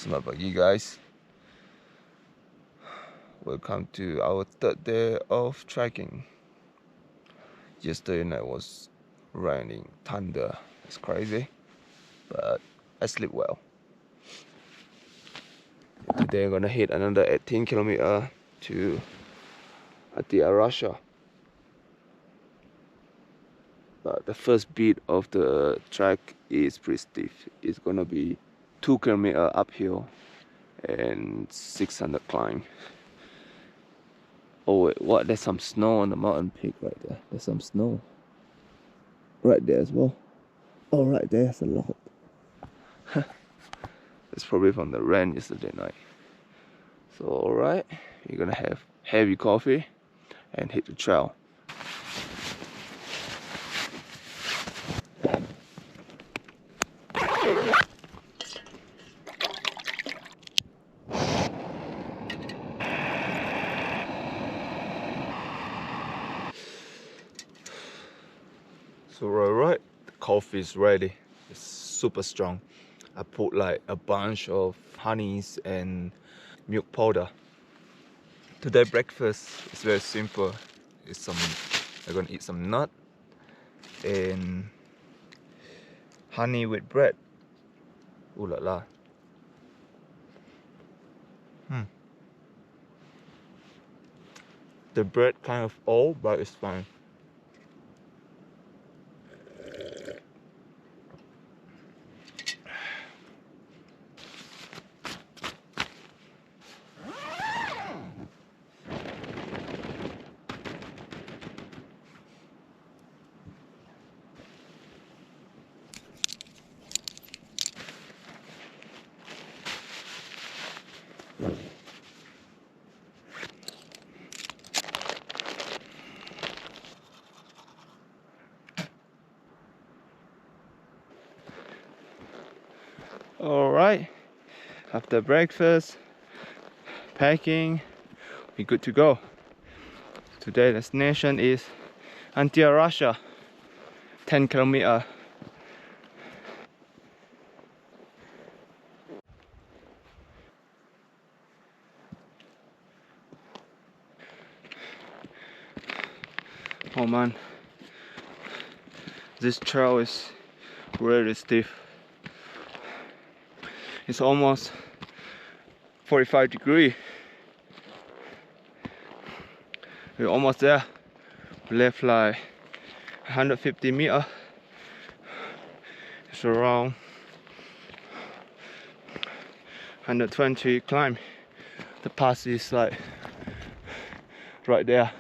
Selamat pagi guys. Welcome to our third day of trekking. Yesterday night was raining thunder. It's crazy, but I sleep well. Today I'm gonna hit another 18 kilometer to Atarasha. But the first bit of the track is pretty steep. It's gonna be 2 kilometer uphill and 600 climb. Oh wait, what? There's some snow on the mountain peak right there. There's some snow right there as well. Oh, right there's a lot. It's probably from the rain yesterday night. So alright, you're gonna have heavy coffee and hit the trail. So alright, the coffee is ready. It's super strong. I put like a bunch of honeys and milk powder. Today breakfast is very simple. I'm gonna eat some nut and honey with bread. Ooh la la. The bread kind of old, but it's fine. Alright, after breakfast, packing, we're good to go. Today's destination is Atarasha, 10 kilometer. Oh man, this trail is really steep. It's almost 45 degrees. We're almost there. We left like 150 meters. It's around 120 climb. The pass is like right there.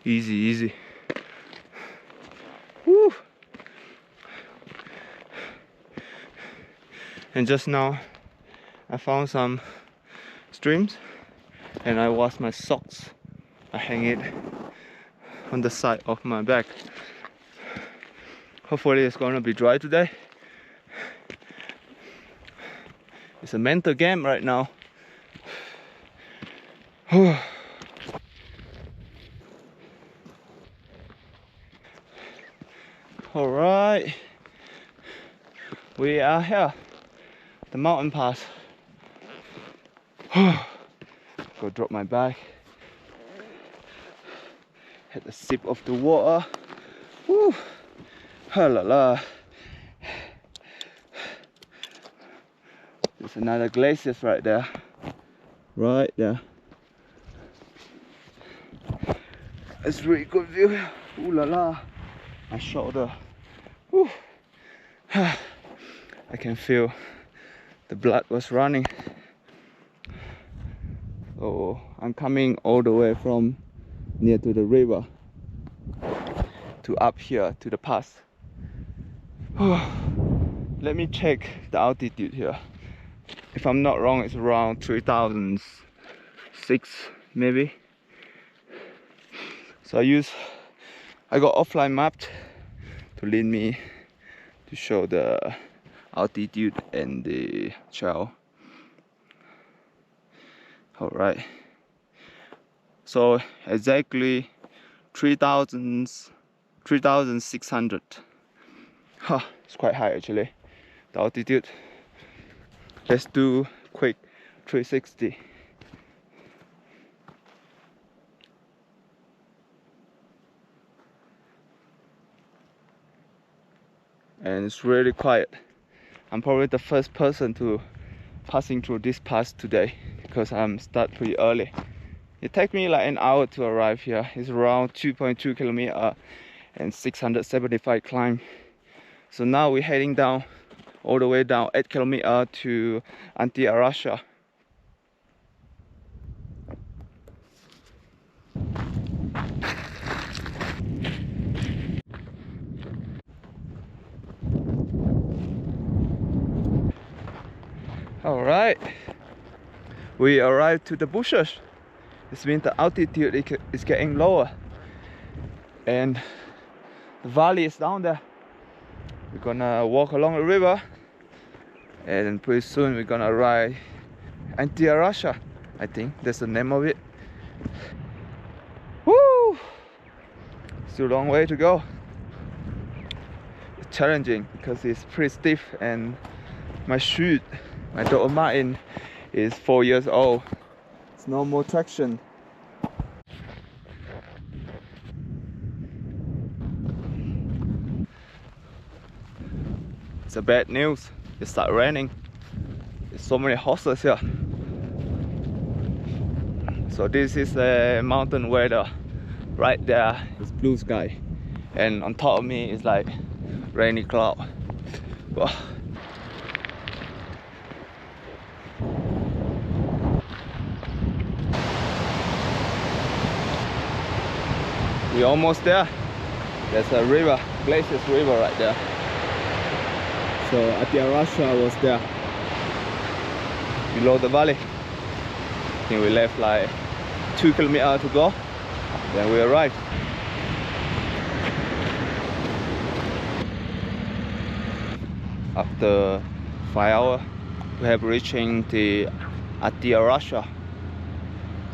Easy, easy. Woo! And just now I found some streams and I wash my socks. I hang it on the side of my bag. Hopefully it's gonna be dry today. It's a mental game right now. Alright, we are here, the mountain pass. Go drop my bag, hit a sip of the water. Woo. La la. There's another glacier right there. Right there. It's really good view. Ooh la la. My shoulder. Woo. I can feel the blood was running. Oh, I'm coming all the way from near to the river to up here to the pass. Let me check the altitude here. If I'm not wrong, it's around 3006 maybe. So I got offline mapped to lead me to show the altitude and the trail. Alright, so exactly 3,600. It's quite high actually, the altitude. Let's do quick 360. And it's really quiet. I'm probably the first person to passing through this pass today because I'm start pretty early. It takes me like an hour to arrive here. It's around 2.2 kilometers and 675 climb. So now we're heading down all the way down 8 kilometers to Altyn Arashan. All right, we arrived to the bushes. This means the altitude is getting lower and the valley is down there. We're gonna walk along the river and pretty soon we're gonna ride Altyn Arashan. I think that's the name of it. Woo! Still a long way to go. It's challenging because it's pretty stiff and my shoe, my daughter Martin, is 4 years old. It's no more traction. It's a bad news. It started raining. There's so many horses here. So this is the mountain weather. Right there is blue sky, and on top of me is like rainy cloud. Wow. We're almost there. There's a river, Glaciers River right there. So Atarasha was there, below the valley. I think we left like 2 kilometers to go, then we arrived. After 5 hours, we have reaching the Atarasha.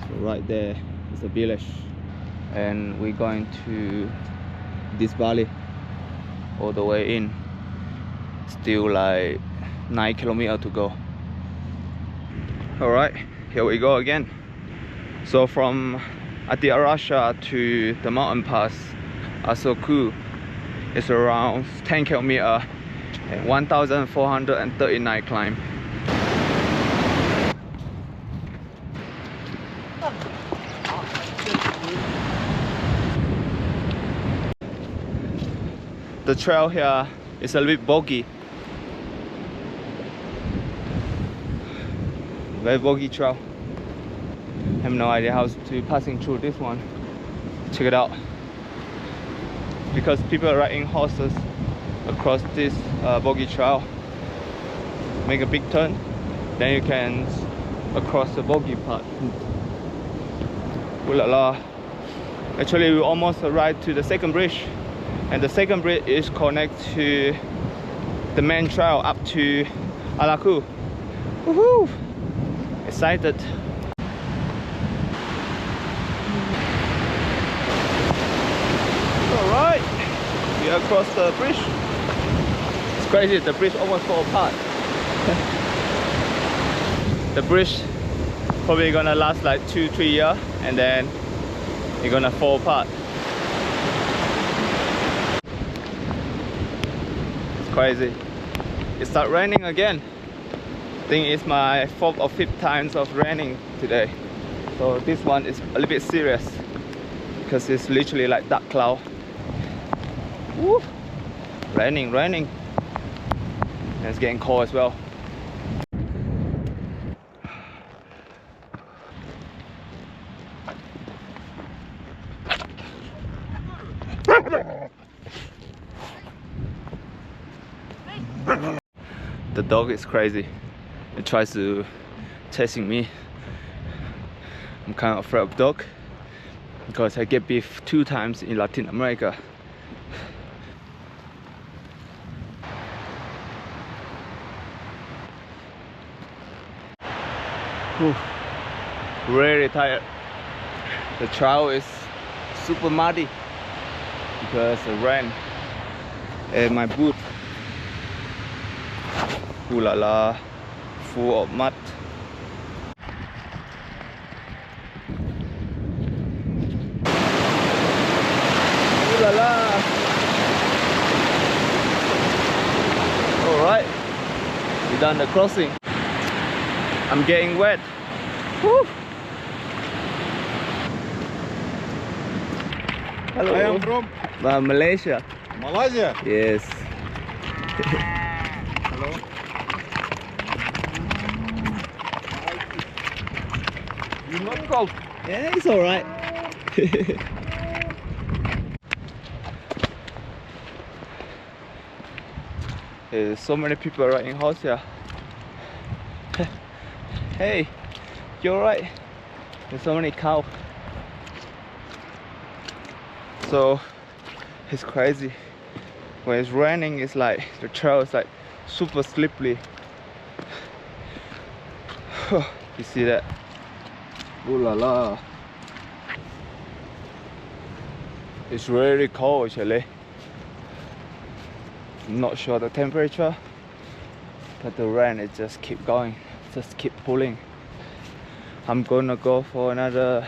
So right there is a village, and we're going to this valley all the way in. Still like 9 kilometers to go. All right, here we go again. So from Atarasha to the mountain pass Ak-Suu is around 10 kilometers and 1,439 climb. The trail here is a little bit boggy. Very boggy trail. I have no idea how to passing through this one. Check it out. Because people are riding horses across this boggy trail. Make a big turn, then you can across the boggy part. Ooh la la. Actually, we almost arrived to the second bridge, and the second bridge is connected to the main trail up to Ak-Suu. Woohoo! Excited. Alright, we are across the bridge. It's crazy, the bridge almost fall apart. The bridge probably gonna last like 2-3 years and then it's gonna fall apart. It's crazy. It started raining again. I think it's my 4th or 5th times of raining today. So this one is a little bit serious because it's literally like dark cloud. Woo! Raining. And it's getting cold as well. The dog is crazy. It tries to chasing me. I'm kind of afraid of dog because I get beef 2 times in Latin America. Whew. Really tired. The trail is super muddy because of rain and my boot. Ooh la la, full of mud. Ooh la la. Alright, we done the crossing. I'm getting wet. Woo. Hello. I am from Malaysia. Malaysia. Yes. Hello. You're not cold. Yeah, it's alright. There's so many people riding horse here. Hey, you alright? There's so many cows. So it's crazy. When it's raining, it's like the trail is like super slippery. You see that? Ooh la la. It's really cold actually. I'm not sure the temperature, but the rain it just keep going, just keep pulling. I'm gonna go for another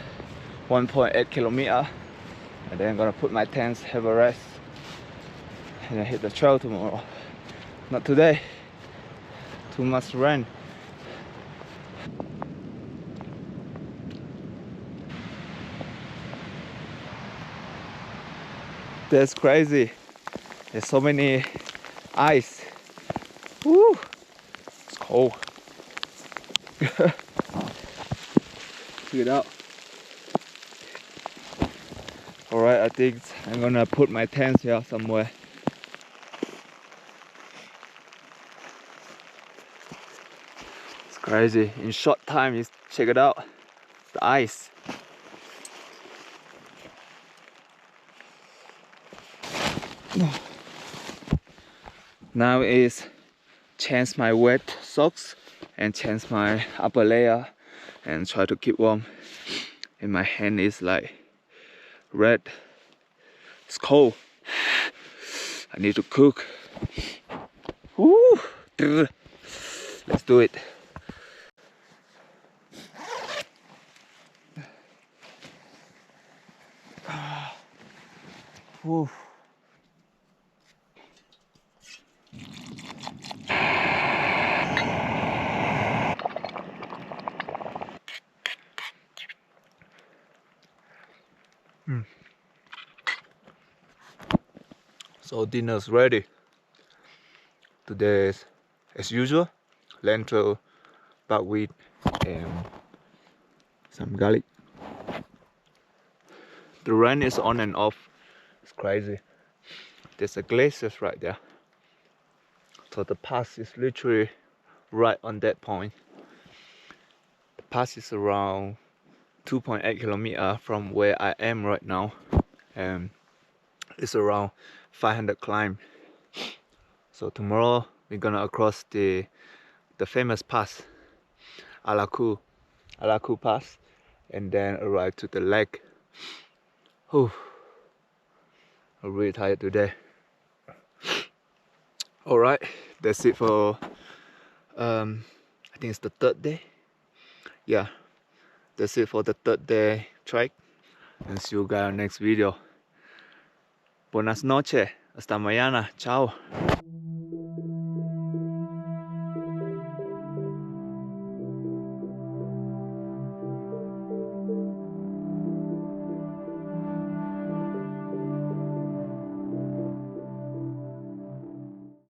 1.8 kilometer, and then I'm gonna put my tents, have a rest, and then hit the trail tomorrow. Not today. Too much rain. That's crazy. There's so many ice. Woo! It's cold. Check it out. Alright, I think I'm gonna put my tents here somewhere. It's crazy. In short time, you check it out. The ice. Now is change my wet socks and change my upper layer and try to keep warm. And my hand is like red. It's cold. I need to cook. Woo! Let's do it. Woo. So dinner's ready. Today is, as usual, lentil, buckwheat, and some garlic. The rain is on and off. It's crazy. There's a glacier right there. So the pass is literally right on that point. The pass is around 2.8 kilometers from where I am right now, and it's around 500 climb. So tomorrow we're gonna cross the famous pass, Ak-Suu pass, and then arrive to the lake. Whew. I'm really tired today. Alright, that's it for I think it's the third day. Yeah, that's it for the third day trek, and see you guys in the next video. Buenas noches, hasta mañana, ciao.